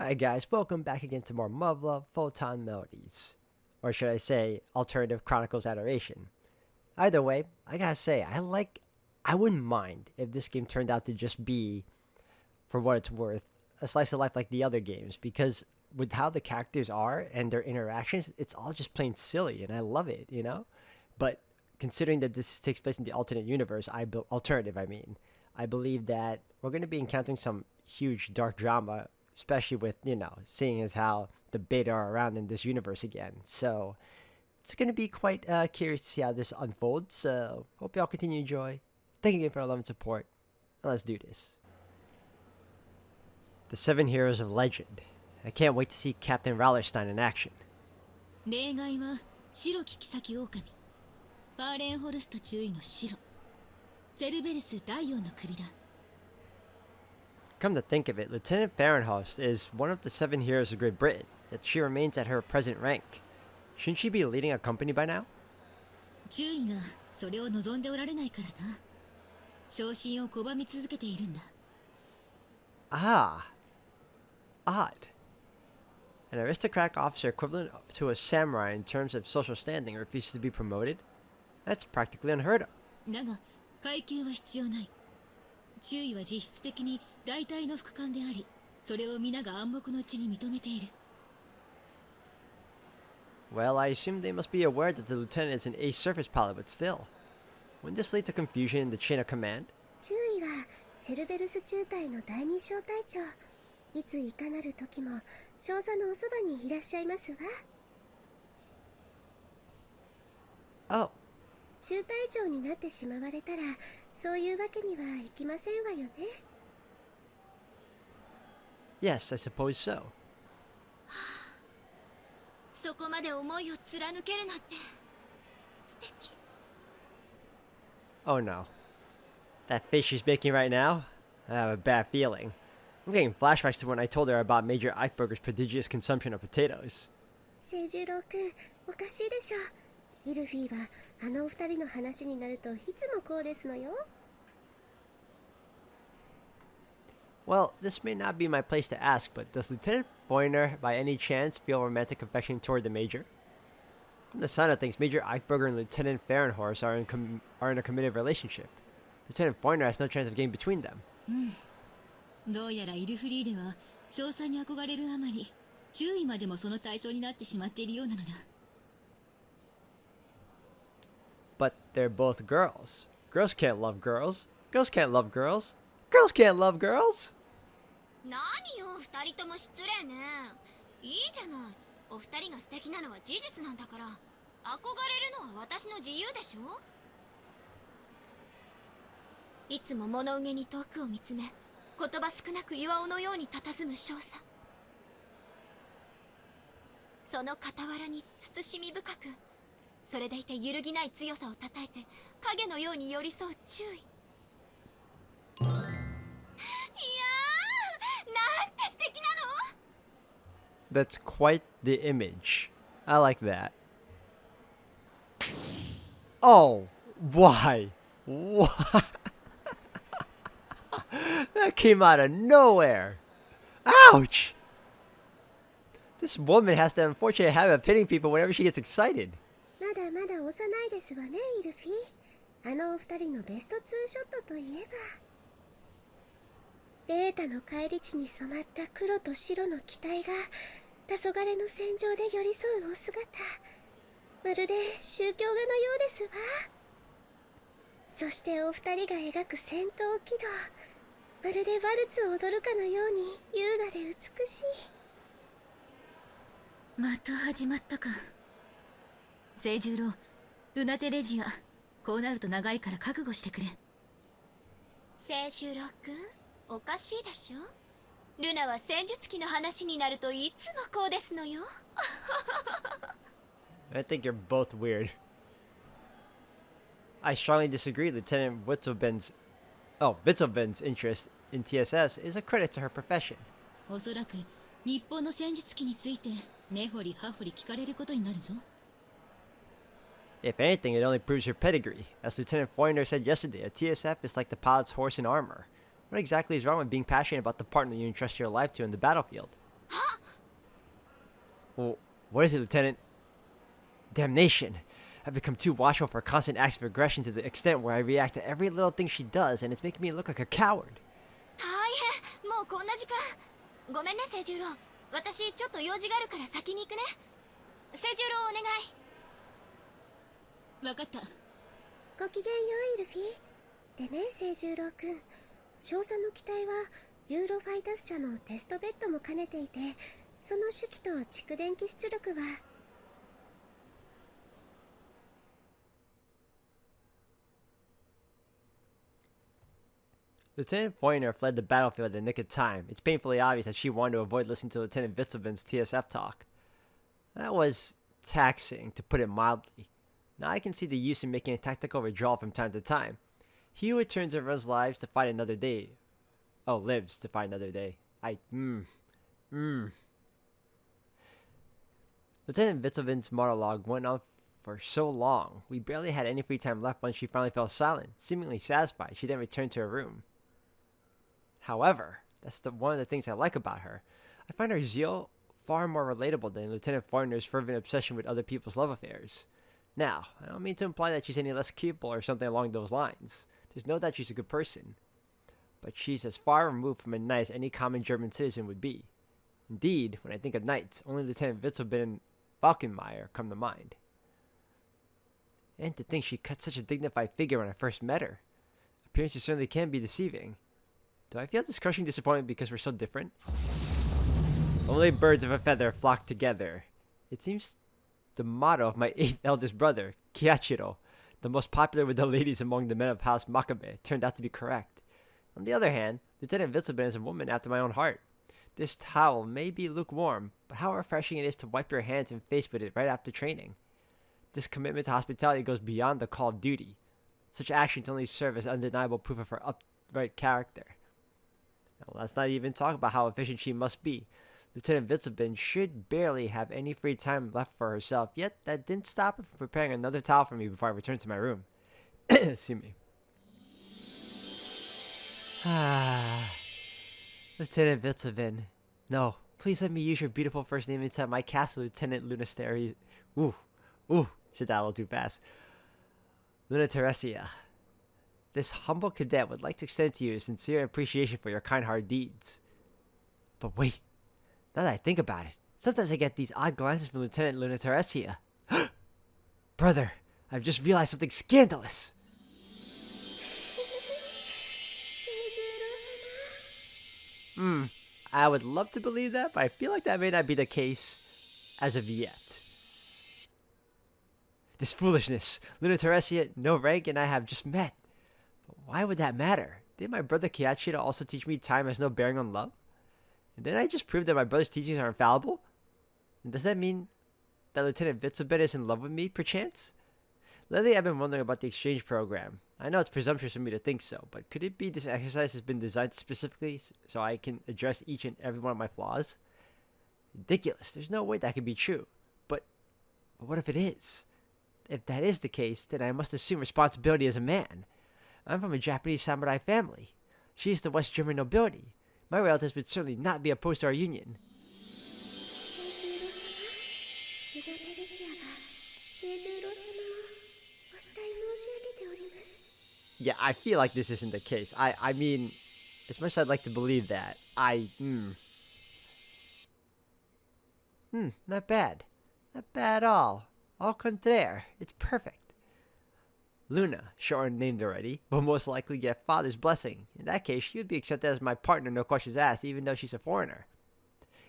Alright guys, welcome back again to more Muv-Luv Photonmelodies. Or should I say, Alternative Chronicles Adoration. Either way, I gotta say, I wouldn't mind if this game turned out to just be, for what it's worth, a slice of life like the other games. Because with how the characters are and their interactions, it's all just plain silly and I love it, you know? But considering that this takes place in the alternate universe, I believe that we're going to be encountering some huge dark drama, especially with, seeing as how the beta are around in this universe again. So it's going to be quite curious to see how this unfolds. So hope y'all continue to enjoy. Thank you again for our love and support. And let's do this. The 7 Heroes of Legend. I can't wait to see Captain Rallerstein in action. 例外は白き妃狼バーレンホルスト中尉の白ゼルベルス第4の首だ Come to think of it, Lieutenant Fahrenhorst is one of the 7 heroes of Great Britain, yet she remains at her present rank. Shouldn't she be leading a company by now? 中尉がそれを望んでおられないからな昇進を拒み続けているんだ Ah. Odd. An aristocratic officer equivalent to a samurai in terms of social standing refuses to be promoted? That's practically unheard of. だが階級は必要ない中尉は実質的に大隊の副官でありそれを皆が暗黙のうちに認めている Well, I assume they must be aware that the lieutenant is an ace surface pilot, but still. Wouldn't this lead to confusion in the chain of command? 中尉はゼルベルス中隊の第二小隊長いついかなる時も少佐のおそばにいらっしゃいますわ Oh. 中隊長になってしまわれたらそういうわけにはいきませんわよね Yes, I suppose so. そこまで思いを貫けるなんて素敵 Oh no. That face she's making right now? I have a bad feeling. I'm getting flashbacks to when I told her about Major Eichberger's prodigious consumption of potatoes. 清十郎君おかしいでしょイルフィーはあのお二人の話になるといつもこうですのよ Well, this may not be my place to ask, but does Lieutenant Foyner by any chance feel romantic affection toward the Major? From the sound of things, Major Eichberger and Lieutenant Fahrenhorst are in a committed relationship. Lieutenant Foyner has no chance of getting between them. どうやらイルフリーでは少佐に憧れるあまり中尉までもその対象になってしまっているようなのだ But they're both girls. Girls can't love girls. Girls can't love girls. Girls can't love girls. 何よ二人とも失礼ねいいじゃないお二人が素敵なのは事実なんだから憧れるのは私の自由でしょいつも物憂げに遠くを見つめ言葉少なく岩尾のように佇む少佐その傍らに慎み深くそれでいて揺るぎない強さをたたえて影のように寄り添う注意いやーなんて素敵なの That's quite the image. I like that. Oh, why? Why? That came out of nowhere. Ouch! This woman has the unfortunate habit of hitting people whenever she gets excited. まだまだ幼いですわねイルフィーあのお二人のベストツーショットといえばデータの返り地に染まった黒と白の機体が黄昏の戦場で寄り添うお姿まるで宗教画のようですわそしてお二人が描く戦闘軌道まるでワルツを踊るかのように優雅で美しいまた始まったか清十郎ルナテレジアこうなると長いから覚悟してくれ清十郎君おかしいでしょルナは戦術機の話になるといつもこうですのよ I think you're both weird. I strongly disagree. Lieutenant Witzelben's interest in TSS is a credit to her profession. おそらく日本の戦術機について根掘り葉掘り聞かれることになるぞ If anything, it only proves her pedigree. As Lieutenant Foyner said yesterday, a TSF is like the pilot's horse in armor. What exactly is wrong with being passionate about the partner you entrust your life to in the battlefield? は Well, what is it, Lieutenant? Damnation. I've become too watchful for constant acts of aggression to the extent where I react to every little thing she does, and it's making me look like a coward. 大変、もうこんな時間。ごめんね清十郎、私ちょっと用事があるから先に行くね。清十郎お願い。分かった。ごきげんようイルフィ。でね清十郎くん、少佐の機体はユーロファイタス社のテストベッドも兼ねていて、その手記と蓄電気出力は。Lieutenant Foyner fled the battlefield in the nick of time. It's painfully obvious that she wanted to avoid listening to Lieutenant Witzelben's TSF talk. That was taxing, to put it mildly. Now I can see the use in making a tactical withdrawal from time to time. He who returns and runs lives to fight another day. Oh, lives to fight another day. Lieutenant Witzelben's monologue went on for so long. We barely had any free time left when she finally fell silent. Seemingly satisfied, she then returned to her room. However, that's one of the things I like about her. I find her zeal far more relatable than Lieutenant Foyner's fervent obsession with other people's love affairs. Now, I don't mean to imply that she's any less capable or something along those lines. There's no doubt she's a good person. But she's as far removed from a knight as any common German citizen would be. Indeed, when I think of knights, only Lieutenant Witzelben and Falkenmeyer come to mind. And to think she cut such a dignified figure when I first met her. Appearances certainly can be deceiving. Do I feel this crushing disappointment because we're so different? Only birds of a feather flock together. It seems the motto of my 8th eldest brother, Kiachiro, the most popular with the ladies among the men of House Makabe, turned out to be correct. On the other hand, Lieutenant Witzelben is a woman after my own heart. This towel may be lukewarm, but how refreshing it is to wipe your hands and face with it right after training. This commitment to hospitality goes beyond the call of duty. Such actions only serve as undeniable proof of her upright character. Now, let's not even talk about how efficient she must be. Lieutenant Witzelben should barely have any free time left for herself, yet that didn't stop her from preparing another towel for me before I returned to my room. Excuse me. Lieutenant Witzelben. No, please let me use your beautiful first name inside my castle, Lieutenant Lunasteri. Said that a little too fast. Luna Teresia. This humble cadet would like to extend to you a sincere appreciation for your kind-hearted deeds. But wait, now that I think about it, sometimes I get these odd glances from Lieutenant Luna Teresia. Brother, I've just realized something scandalous. I would love to believe that, but I feel like that may not be the case as of yet. This foolishness. Luna Teresia, no rank, and I have just met. But why would that matter? Did my brother Kiachiro also teach me time has no bearing on love? And didn't I just prove that my brother's teachings are infallible? And does that mean that Lieutenant Witzelben is in love with me, perchance? Lately, I've been wondering about the exchange program. I know it's presumptuous for me to think so, but could it be this exercise has been designed specifically so I can address each and every one of my flaws? Ridiculous. There's no way that could be true. But what if it is? If that is the case, then I must assume responsibility as a man. I'm from a Japanese samurai family. She is the West German nobility. My relatives would certainly not be opposed to our union. Yeah, I feel like this isn't the case. I mean, as much as I'd like to believe that, not bad. Not bad at all. Au contraire, it's perfect. Luna, sure named already, will most likely get father's blessing. In that case, she would be accepted as my partner, no questions asked, even though she's a foreigner.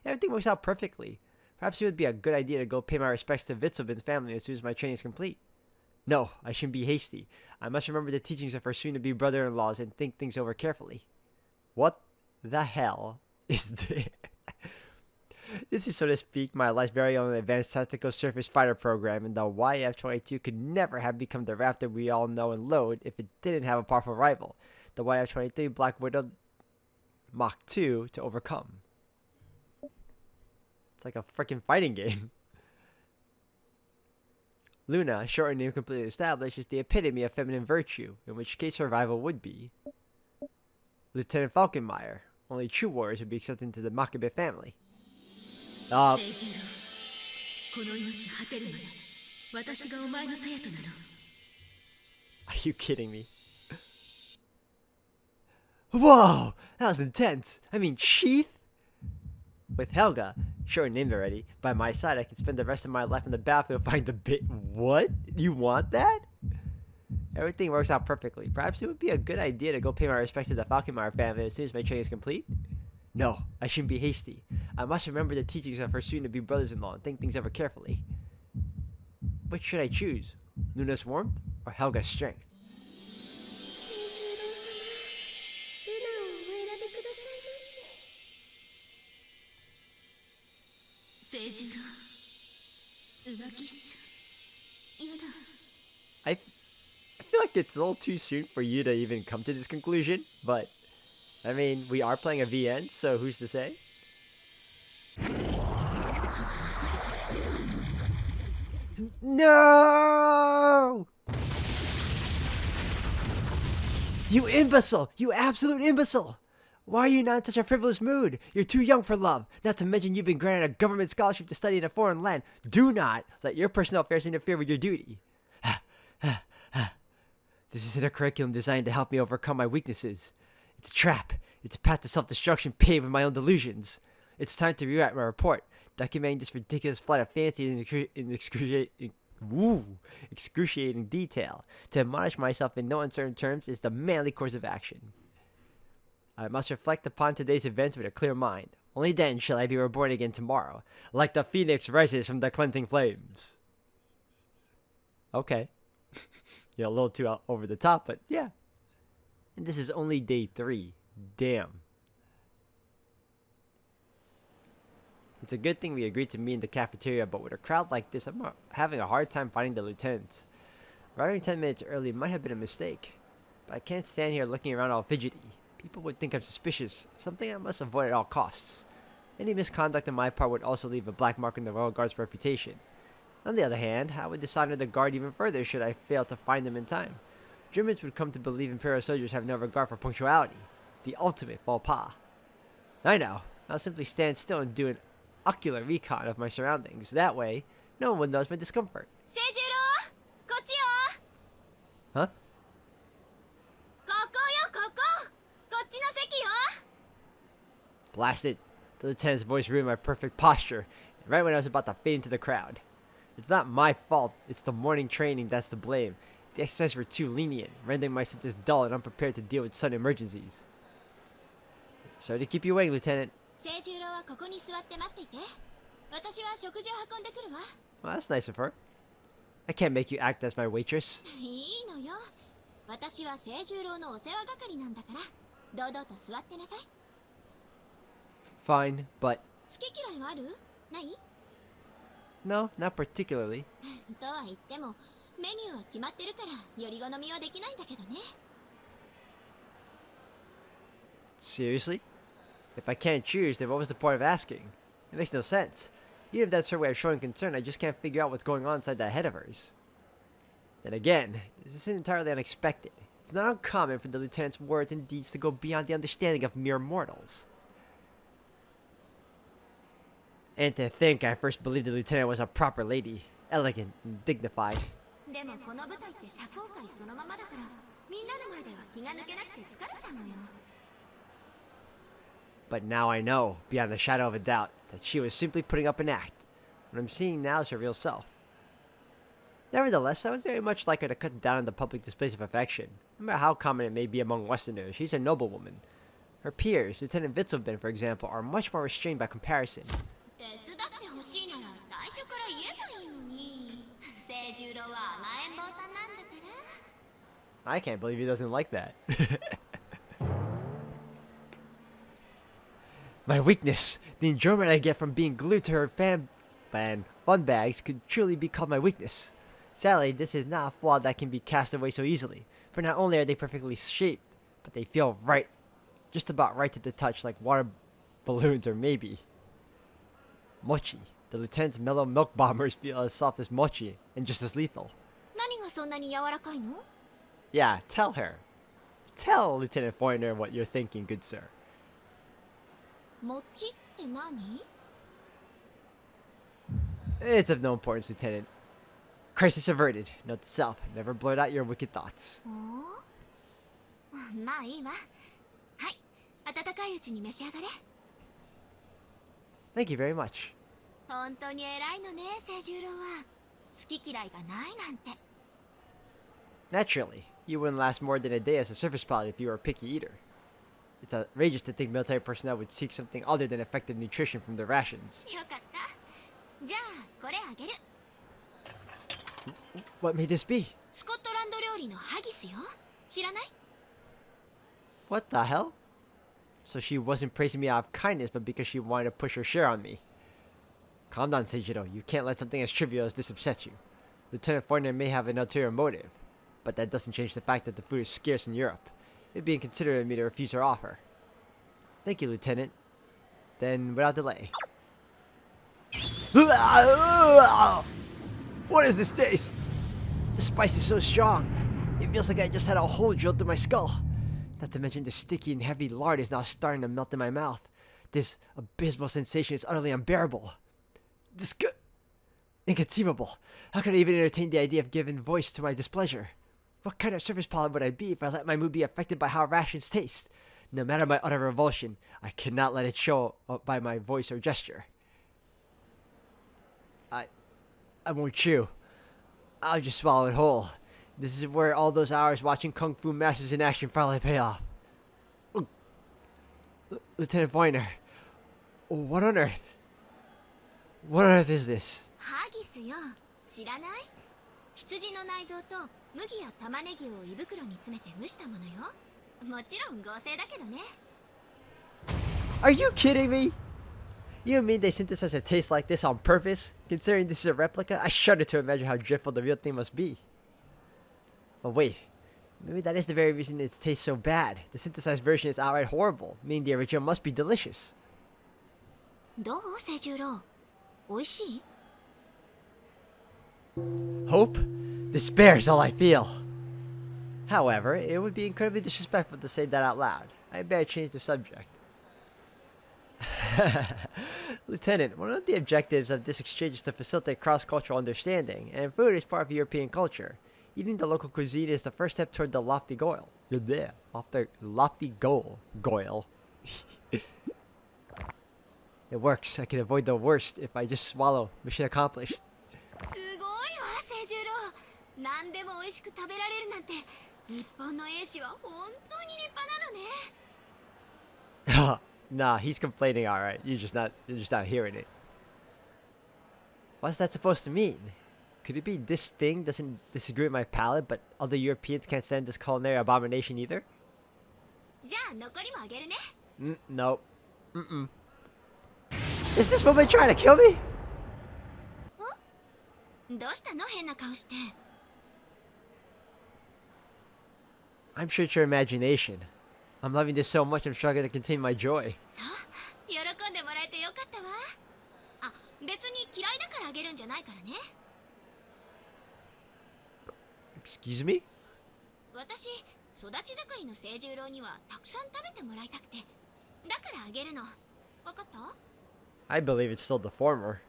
Everything works out perfectly. Perhaps it would be a good idea to go pay my respects to Witzelben's family as soon as my training is complete. No, I shouldn't be hasty. I must remember the teachings of her soon-to-be brother-in-laws and think things over carefully. What the hell is this? This is, so to speak, my life's very own advanced tactical surface fighter program, and the YF-22 could never have become the raptor we all know and loathe if it didn't have a powerful rival, the YF-23 Black Widow Mach 2, to overcome. It's like a freaking fighting game. Luna, short and name completely established, is the epitome of feminine virtue, in which case her rival would be Lieutenant Falkenmeyer. Only true warriors would be accepted into the Makabe family. この命果てるまで私がお前の生徒なの。 Are you kidding me? Whoa! That was intense. I mean, Sheath? With Helga, sure named already, by my side, I could spend the rest of my life in the battlefield fighting the bit. What? You want that? Everything works out perfectly. Perhaps it would be a good idea to go pay my respects to the Falconmeyer family as soon as my training is complete? No, I shouldn't be hasty. I must remember the teachings of her soon-to-be brothers-in-law and think things over carefully. Which should I choose? Luna's warmth or Helga's strength? ルナをお選びくださいまし。清十郎、浮気しちゃやだ。 I feel like it's a little too soon for you to even come to this conclusion, but I mean, we are playing a VN, so who's to say? No! You imbecile! You absolute imbecile! Why are you not in such a frivolous mood? You're too young for love, not to mention you've been granted a government scholarship to study in a foreign land. Do not let your personal affairs interfere with your duty. This isn't a curriculum designed to help me overcome my weaknesses. It's a trap. It's a path to self-destruction paved with my own delusions. It's time to rewrite my report, documenting this ridiculous flight of fancy in excruciating detail. To admonish myself in no uncertain terms is the manly course of action. I must reflect upon today's events with a clear mind. Only then shall I be reborn again tomorrow, like the phoenix rises from the cleansing flames. Okay. You're a little too over the top, but yeah. And this is only day 3. Damn. It's a good thing we agreed to meet in the cafeteria, but with a crowd like this, I'm having a hard time finding the lieutenants. Arriving 10 minutes early might have been a mistake, but I can't stand here looking around all fidgety. People would think I'm suspicious, something I must avoid at all costs. Any misconduct on my part would also leave a black mark on the Royal Guard's reputation. On the other hand, I would dishonor the Guard even further should I fail to find them in time. Germans would come to believe Imperial soldiers have no regard for punctuality, the ultimate faux pas. I know, I'll simply stand still and do an ocular recon of my surroundings. That way, no one would notice my discomfort. 清十郎、こっちよ。 Huh? ここよ、ここ。こっちの席よ。 Blast it. The lieutenant's voice ruined my perfect posture, right when I was about to fade into the crowd. It's not my fault, it's the morning training that's to blame. The exercises were too lenient, rendering my senses dull and unprepared to deal with sudden emergencies. Sorry to keep you waiting, Lieutenant. 清十郎はここに座って待っていて。私は食事を運んでくるわ。 Well, that's nice of her. I can't make you act as my waitress. いいのよ。私は清十郎のお世話係なんだから、堂々と座ってなさい。 Fine, but 好き嫌いはある？ない？ no, not particularly. とは言っても、メニューは決まってるから、より好みはできないんだけどね。 Seriously? If I can't choose, then what was the point of asking? It makes no sense. Even if that's her way of showing concern, I just can't figure out what's going on inside that head of hers. Then again, this isn't entirely unexpected. It's not uncommon for the lieutenant's words and deeds to go beyond the understanding of mere mortals. And to think I first believed the lieutenant was a proper lady, elegant and dignified. でもこの舞台って社交界そのままだから、みんなの前では気が抜けなくて疲れちゃうのよ。 But now I know, beyond the shadow of a doubt, that she was simply putting up an act. What I'm seeing now is her real self. Nevertheless, I would very much like her to cut down on the public displays of affection. No matter how common it may be among Westerners, she's a noblewoman. Her peers, Lieutenant Witzelben, for example, are much more restrained by comparison. 手伝ってほしいなら最初から言えばいいのに。清十郎は甘えん坊さんなんだから。 I can't believe he doesn't like that. My weakness! The enjoyment I get from being glued to her fun bags could truly be called my weakness. Sadly, this is not a flaw that can be cast away so easily, for not only are they perfectly shaped, but they feel right, just about right to the touch, like water balloons or maybe mochi. The lieutenant's mellow milk bombers feel as soft as mochi, and just as lethal. 何がそんなに柔らかいの？ Yeah, tell her. Tell Lieutenant Foreigner what you're thinking, good sir. 餅って何？ It's of no importance, Lieutenant. Crisis averted. Note to self, never blurt out your wicked thoughts. まあいいわ。はい、温かいうちに召し上がれ。 Thank you very much. 本当に偉いのね、清十郎は。好き嫌いがないなんて。 Naturally, you wouldn't last more than a day as a surface pilot if you were a picky eater. It's outrageous to think military personnel would seek something other than effective nutrition from their rations. よかった。じゃあこれあげる。 What may this be? スコットランド料理のハギスよ。知らない？ What the hell? So she wasn't praising me out of kindness, but because she wanted to push her share on me. Calm down, Seijiro. You can't let something as trivial as this upset you. Lieutenant Foreigner may have an ulterior motive, but that doesn't change the fact that the food is scarce in Europe. It'd be inconsiderate of me to refuse her offer. Thank you, Lieutenant. Then, without delay. What is this taste? The spice is so strong. It feels like I just had a hole drilled through my skull. Not to mention the sticky and heavy lard is now starting to melt in my mouth. This abysmal sensation is utterly unbearable. Inconceivable. How could I even entertain the idea of giving voice to my displeasure? What kind of service pilot would I be if I let my mood be affected by how rations taste? No matter my utter revulsion, I cannot let it show up by my voice or gesture. I won't chew. I'll just swallow it whole. This is where all those hours watching Kung Fu masters in action finally pay off. Lieutenant Foreigner, what on earth? What on earth is this? ハギスよ。知らない？羊の内臓と麦や玉ねぎを胃袋に詰めて蒸したものよ。もちろん合成だけどね。 Are you kidding me? You mean they synthesized a taste like this on purpose? Considering this is a replica, I shudder to imagine how dreadful the real thing must be. But wait, maybe that is the very reason it tastes so bad. The synthesized version is outright horrible, meaning the original must be delicious. どう、清十郎？美味しい？ Hope? Despair is all I feel. However, it would be incredibly disrespectful to say that out loud. I better change the subject. Lieutenant, one of the objectives of this exchange is to facilitate cross-cultural understanding, and food is part of European culture. Eating the local cuisine is the first step toward the lofty goal. Yeah, lofty goal. Goal. It works. I can avoid the worst if I just swallow. Mission accomplished. すごいわ、清十郎。何でも美味しく食べられるなんて、日本の英士は本当に立派なのね。 Nah, he's complaining alright. You're just not hearing it. What's that supposed to mean? Could it be this thing doesn't disagree with my palate, but other Europeans can't stand this culinary abomination either? じゃあ残りもあげるね。 Nope. Is this woman trying to kill me? どうしたの、変な顔して。 I'm sure it's your imagination. I'm loving this so much I'm struggling to contain my joy. さあ、喜んでもらえてよかったわ。あ、別に嫌いだからあげるんじゃないからね。 Excuse me? 私、育ち盛りの清十郎にはたくさん食べてもらいたくて、だからあげるの。わかった？ I believe it's still the former.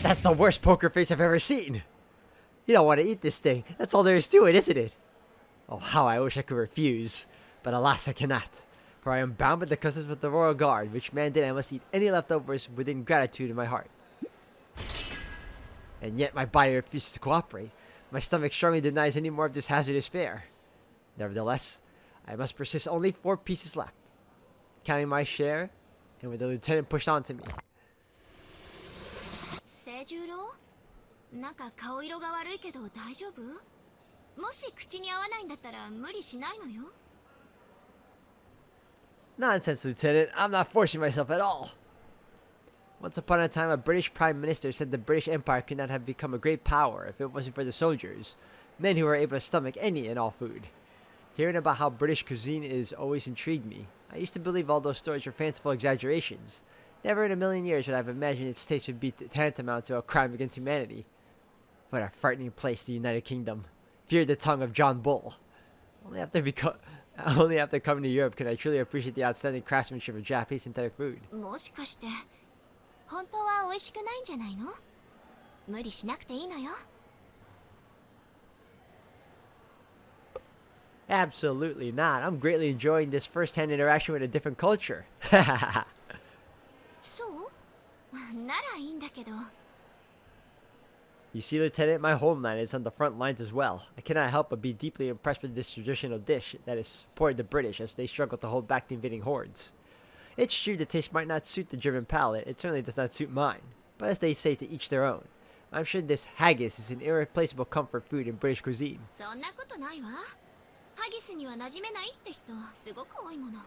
That's the worst poker face I've ever seen. You don't want to eat this thing. That's all there is to it, isn't it? Oh, how I wish I could refuse. But alas, I cannot. For I am bound by the customs of the Royal Guard, which mandate I must eat any leftovers within gratitude in my heart. And yet my body refuses to cooperate. My stomach strongly denies any more of this hazardous fare. Nevertheless, I must persist only 4 pieces left. Counting my share, and with the lieutenant pushed on to me. 清十郎？なんか顔色が悪いけど大丈夫？もし口に合わないんだったら無理しないのよ。 Nonsense, Lieutenant. I'm not forcing myself at all. Once upon a time, a British Prime Minister said the British Empire could not have become a great power if it wasn't for the soldiers, men who were able to stomach any and all food. Hearing about how British cuisine is always intrigued me. I used to believe all those stories were fanciful exaggerations. Never in a million years would I have imagined its taste would be tantamount to a crime against humanity. What a frightening place, the United Kingdom. Fear the tongue of John Bull. Only after coming to Europe can I truly appreciate the outstanding craftsmanship of Japanese synthetic food. もしかして本当は美味しくないんじゃないの？無理しなくていいのよ。Absolutely not. I'm greatly enjoying this first-hand interaction with a different culture. そう？ならいいんだけど。You see, Lieutenant, my homeland is on the front lines as well. I cannot help but be deeply impressed with this traditional dish that has supported the British as they struggle to hold back the invading hordes. It's true the taste might not suit the German palate, it certainly does not suit mine. But as they say, to each their own. I'm sure this haggis is an irreplaceable comfort food in British cuisine. そんなことないわ。ハギスには馴染めないって人すごく多いもの。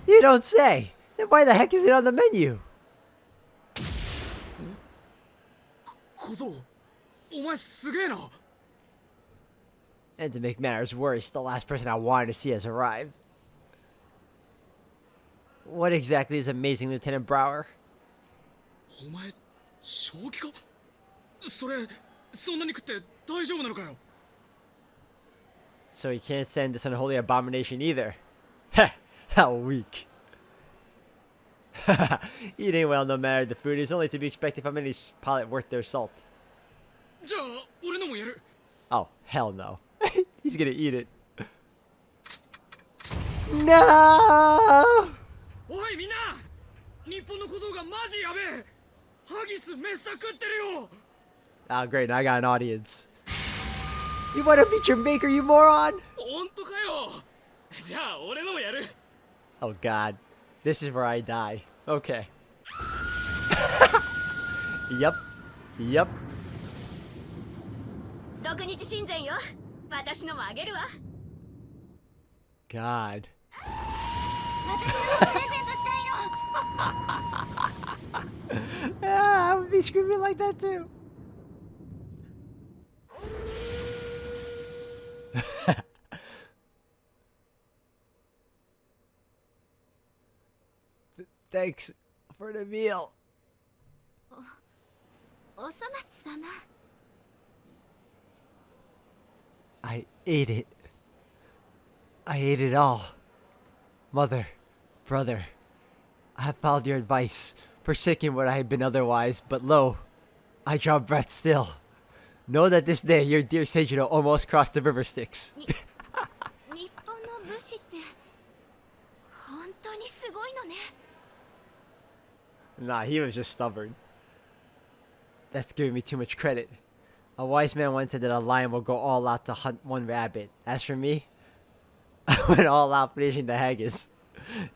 You don't say! Then why the heck is it on the menu? 小僧、お前すげえな。 And to make matters worse, the last person I wanted to see has arrived. What exactly is amazing, Lieutenant Brower? お前、正気か？それ、そんなに食って大丈夫なのかよ。 So he can't send this unholy abomination either. Heh, how weak. Eating well no matter the food is only to be expected from any palate worth their salt. じゃあ、俺のもやる。 Oh, hell no. He's gonna eat it. No! おいみんな、日本の小僧がマジやべえ。ハギスめっさ食ってるよ。 Oh, great, now I got an audience. You wanna beat your maker, you moron? 本当かよ。じゃあ、俺のもやる。 Oh god. This is where I die. Okay. Yep. Yep. 独日親善よ。私のもあげるわ。 God. 私のもプレゼントしたいの。 Ah, I would be screaming like that too. Thanks for the meal. お粗末様。 I ate it. I ate it all. Mother, brother, I have followed your advice, forsaken what I had been otherwise, but lo, I draw breath still. Know that this day your dear Seijiro almost crossed the river Styx. 日本の武士って本当にすごいのね。 Nah, he was just stubborn. That's giving me too much credit. A wise man once said that a lion will go all out to hunt one rabbit. As for me, I went all out finishing the haggis.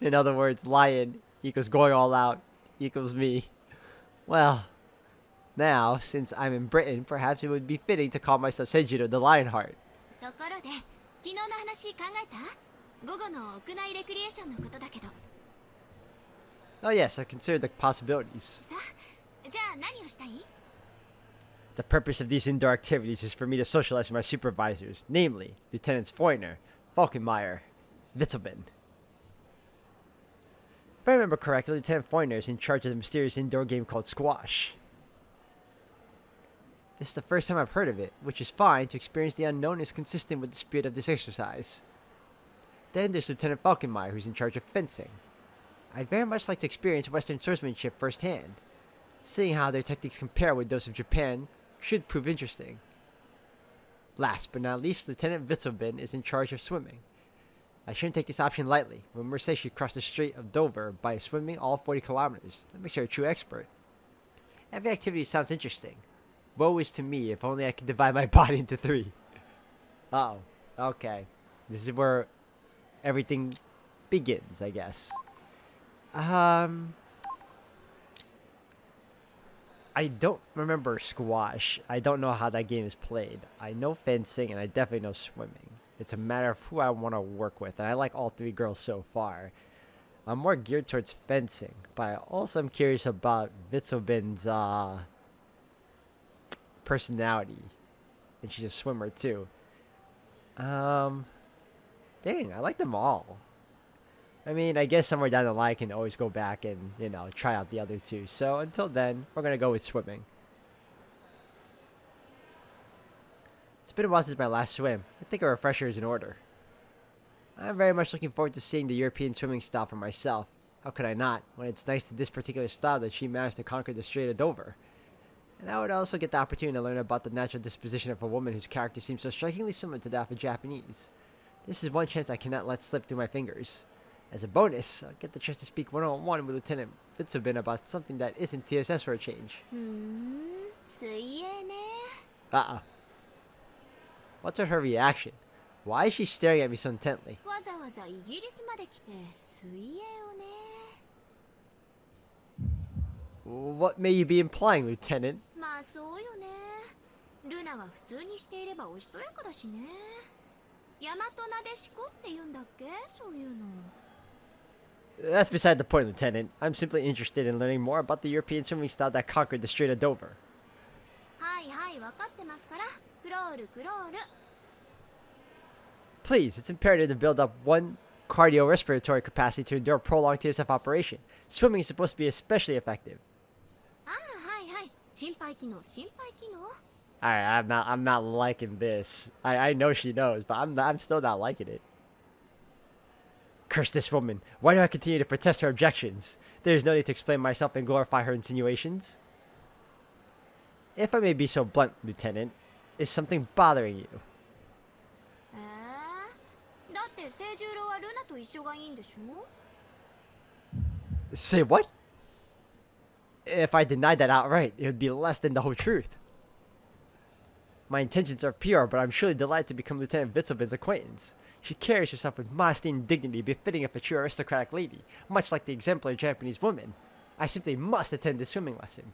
In other words, lion equals going all out equals me. Well, now, since I'm in Britain, perhaps it would be fitting to call myself Seijiro the Lionheart. ところで、昨日の話考えた？午後の屋内レクリエーションのことだけど。 Oh yes, I considered the possibilities. さあ、じゃあ何をしたい？ The purpose of these indoor activities is for me to socialize with my supervisors, namely, Lieutenants Foyner, Falkenmeyer, Witzelben. If I remember correctly, Lieutenant Foyner is in charge of the mysterious indoor game called squash. This is the first time I've heard of it, which is fine. To experience the unknown is consistent with the spirit of this exercise. Then there's Lieutenant Falkenmeyer, who's in charge of fencing. I'd very much like to experience Western swordsmanship firsthand. Seeing how their techniques compare with those of Japan should prove interesting. Last but not least, Lieutenant Witzelben is in charge of swimming. I shouldn't take this option lightly. Rumors say she crossed the Strait of Dover by swimming all 40 kilometers. That makes her a true expert. Every activity sounds interesting. Woe is to me if only I could divide my body into 3. Uh-oh. Okay. This is where everything begins, I guess. I don't remember squash. I don't know how that game is played. I know fencing and I definitely know swimming. It's a matter of who I want to work with, and I like all 3 girls so far. I'm more geared towards fencing, but I also am curious about Witzelben's personality. And she's a swimmer too. Dang, I like them all. I mean, I guess somewhere down the line I can always go back and, you know, try out the other 2. So until then, we're going to go with swimming. It's been a while since my last swim. I think a refresher is in order. I'm very much looking forward to seeing the European swimming style for myself. How could I not, when it's thanks to this particular style that she managed to conquer the Strait of Dover? And I would also get the opportunity to learn about the natural disposition of a woman whose character seems so strikingly similar to that of a Japanese. This is one chance I cannot let slip through my fingers. As a bonus, I'll get the chance to speak one-on-one with Lieutenant Fitzobin about something that isn't TSS for a change. 水泳ね。 What's with her reaction? Why is she staring at me so intently? わざわざイギリスまで来て水泳をね。 What may you be implying, Lieutenant? まあそうよね。ルナは普通にしていればおしとやかだしね。大和なでしこって言うんだっけ、そういうの。 That's beside the point, Lieutenant. I'm simply interested in learning more about the European swimming style that conquered the Strait of Dover. はいはい、分かってますから。クロールクロール。 Please, it's imperative to build up one cardiorespiratory capacity to endure a prolonged TSF operation. Swimming is supposed to be especially effective. ああ、はいはい。心肺機能、心肺機能。 Alright, I'm not liking this. I know she knows, but I'm still not liking it. Curse this woman. Why do I continue to protest her objections? There is no need to explain myself and glorify her insinuations. If I may be so blunt, Lieutenant, is something bothering you? だって清十郎はルナと一緒がいいんでしょ？ Say what? If I denied that outright, it would be less than the whole truth. My intentions are pure, but I'm surely delighted to become Lieutenant Witzobin's acquaintance. She carries herself with modesty and dignity befitting of a true aristocratic lady, much like the exemplary Japanese woman. I simply must attend this swimming lesson.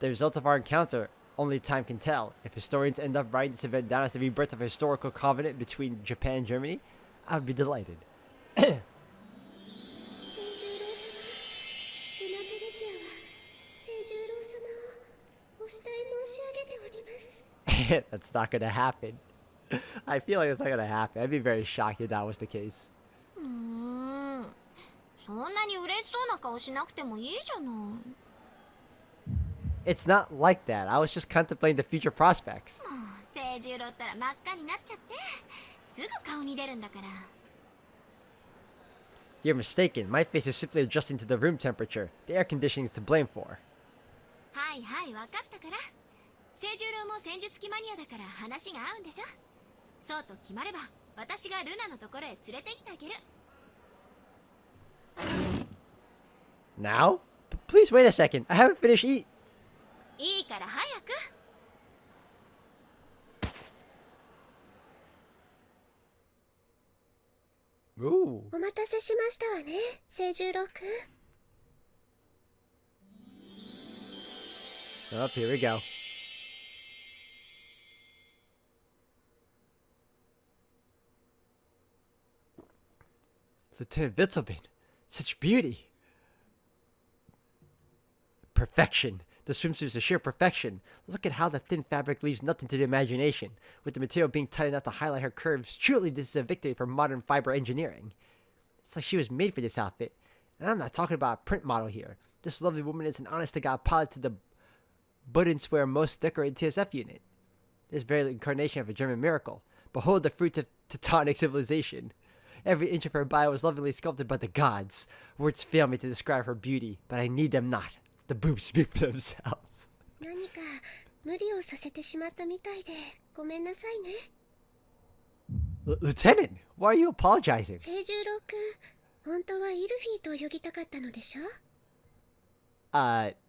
The result of our encounter, only time can tell. If historians end up writing this event down as the rebirth of a historical covenant between Japan and Germany, I would be delighted. 清十郎様、ルナテレジアは清十郎様をお慕い申し上げております。 That's not gonna happen. I feel like it's not gonna happen. I'd be very shocked if that was the case. そんなに嬉しそうな顔しなくてもいいじゃない。 It's not like that. I was just contemplating the future prospects. もう清十郎ったら真っ赤になっちゃってすぐ顔に出るんだから。 You're mistaken. My face is simply adjusting to the room temperature. The air conditioning is to blame for. はいはい分かったから。清十郎も戦術機マニアだから話が合うんでしょ。そうと決まれば私がルナのところへ連れて行ってあげる。 Now? Please wait a second. I haven't finished eating. いいから早く。 Ooh. お待たせしましたわね、清十郎くん。 Oh, here we go. Lieutenant Witzobin. Such beauty. Perfection. The swimsuit is a sheer perfection. Look at how the thin fabric leaves nothing to the imagination. With the material being tight enough to highlight her curves, truly this is a victory for modern fiber engineering. It's like she was made for this outfit. And I'm not talking about a print model here. This lovely woman is an honest-to-God pilot to the Budenswehr most decorated TSF unit. This very incarnation of a German miracle. Behold the fruits of Teutonic civilization. Every inch of her body was lovingly sculpted by the gods. Words fail me to describe her beauty, but I need them not. The boobs speak for themselves. 何か無理をさせてしまったみたいでごめんなさいね。Lieutenant, why are you apologizing? 清十郎くん、本当はイルフィーと呼ぎたかったのでしょ？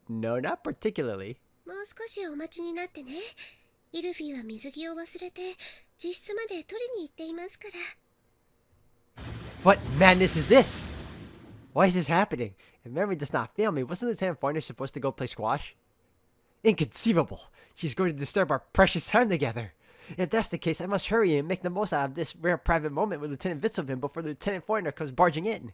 No, not particularly. もう少しお待ちになってね。イルフィーは水着を忘れて自室まで取りに行っていますから。 What madness is this? Why is this happening? If memory does not fail me, wasn't Lieutenant Farner supposed to go play squash? Inconceivable! She's going to disturb our precious time together. If that's the case, I must hurry and make the most out of this rare private moment with Lieutenant Witzobin before Lieutenant Farner comes barging in.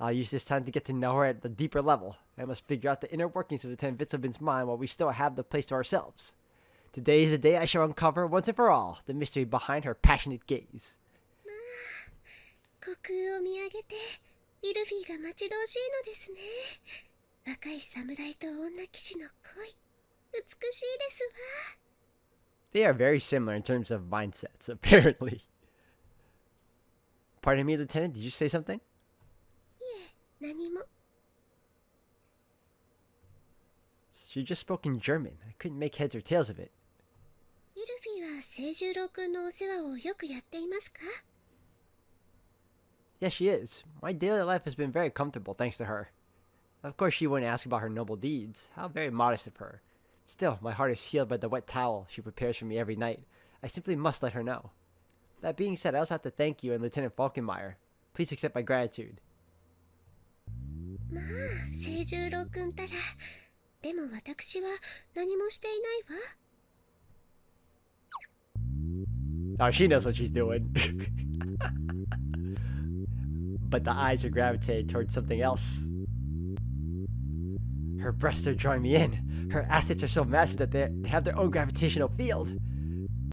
I'll use this time to get to know her at a deeper level. I must figure out the inner workings of Lieutenant Witzobin's mind while we still have the place to ourselves. Today is the day I shall uncover once and for all the mystery behind her passionate gaze. 虚空を見上げてイルフィーが待ち遠しいのですね。若い侍と女騎士の恋、美しいですわ。 They are very similar in terms of mindsets, apparently. Pardon me, Lieutenant, did you say something? いえ、何も。 She just spoke in German. I couldn't make heads or tails of it. ミルフィーは清十郎くんのお世話をよくやっていますか？ Yes, she is. My daily life has been very comfortable thanks to her. Of course, she wouldn't ask about her noble deeds. How very modest of her. Still, my heart is sealed by the wet towel she prepares for me every night. I simply must let her know. That being said, I also have to thank you and Lieutenant Falkenmeyer. Please accept my gratitude. まあ、清十郎くんたら。でも私は何もしていないわ。 Oh, she knows what she's doing. But the eyes are gravitating towards something else. Her breasts are drawing me in. Her assets are so massive that they have their own gravitational field.